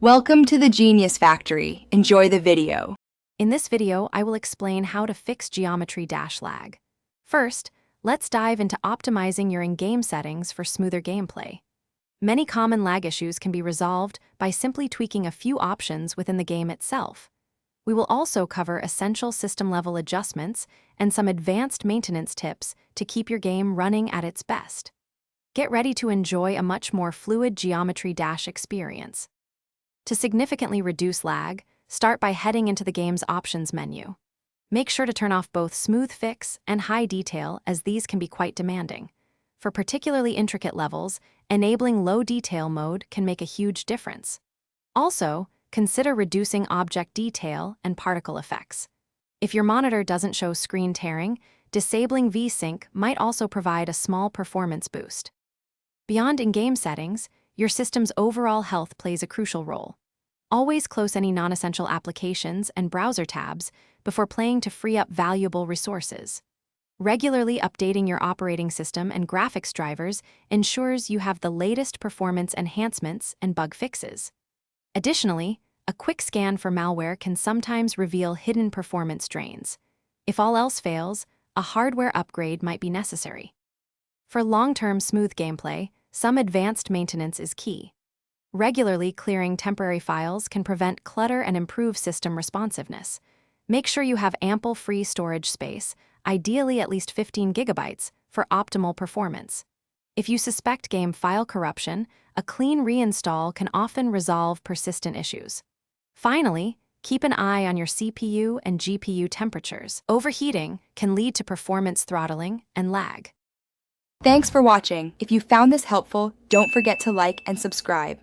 Welcome to the Genius Factory. Enjoy the video. In this video, I will explain how to fix geometry dash lag. First, let's dive into optimizing your in-game settings for smoother gameplay. Many common lag issues can be resolved by simply tweaking a few options within the game itself. We will also cover essential system-level adjustments and some advanced maintenance tips to keep your game running at its best. Get ready to enjoy a much more fluid geometry dash experience. To significantly reduce lag, start by heading into the game's options menu. Make sure to turn off both Smooth Fix and High Detail, as these can be quite demanding. For particularly intricate levels, enabling Low Detail mode can make a huge difference. Also, consider reducing object detail and particle effects. If your monitor doesn't show screen tearing, disabling V-Sync might also provide a small performance boost. Beyond in-game settings, your system's overall health plays a crucial role. Always close any non-essential applications and browser tabs before playing to free up valuable resources. Regularly updating your operating system and graphics drivers ensures you have the latest performance enhancements and bug fixes. Additionally, a quick scan for malware can sometimes reveal hidden performance drains. If all else fails, a hardware upgrade might be necessary. For long-term smooth gameplay, some advanced maintenance is key. Regularly clearing temporary files can prevent clutter and improve system responsiveness. Make sure you have ample free storage space, ideally at least 15 gigabytes, for optimal performance. If you suspect game file corruption, a clean reinstall can often resolve persistent issues. Finally, keep an eye on your CPU and GPU temperatures. Overheating can lead to performance throttling and lag. Thanks for watching. If you found this helpful, don't forget to like and subscribe.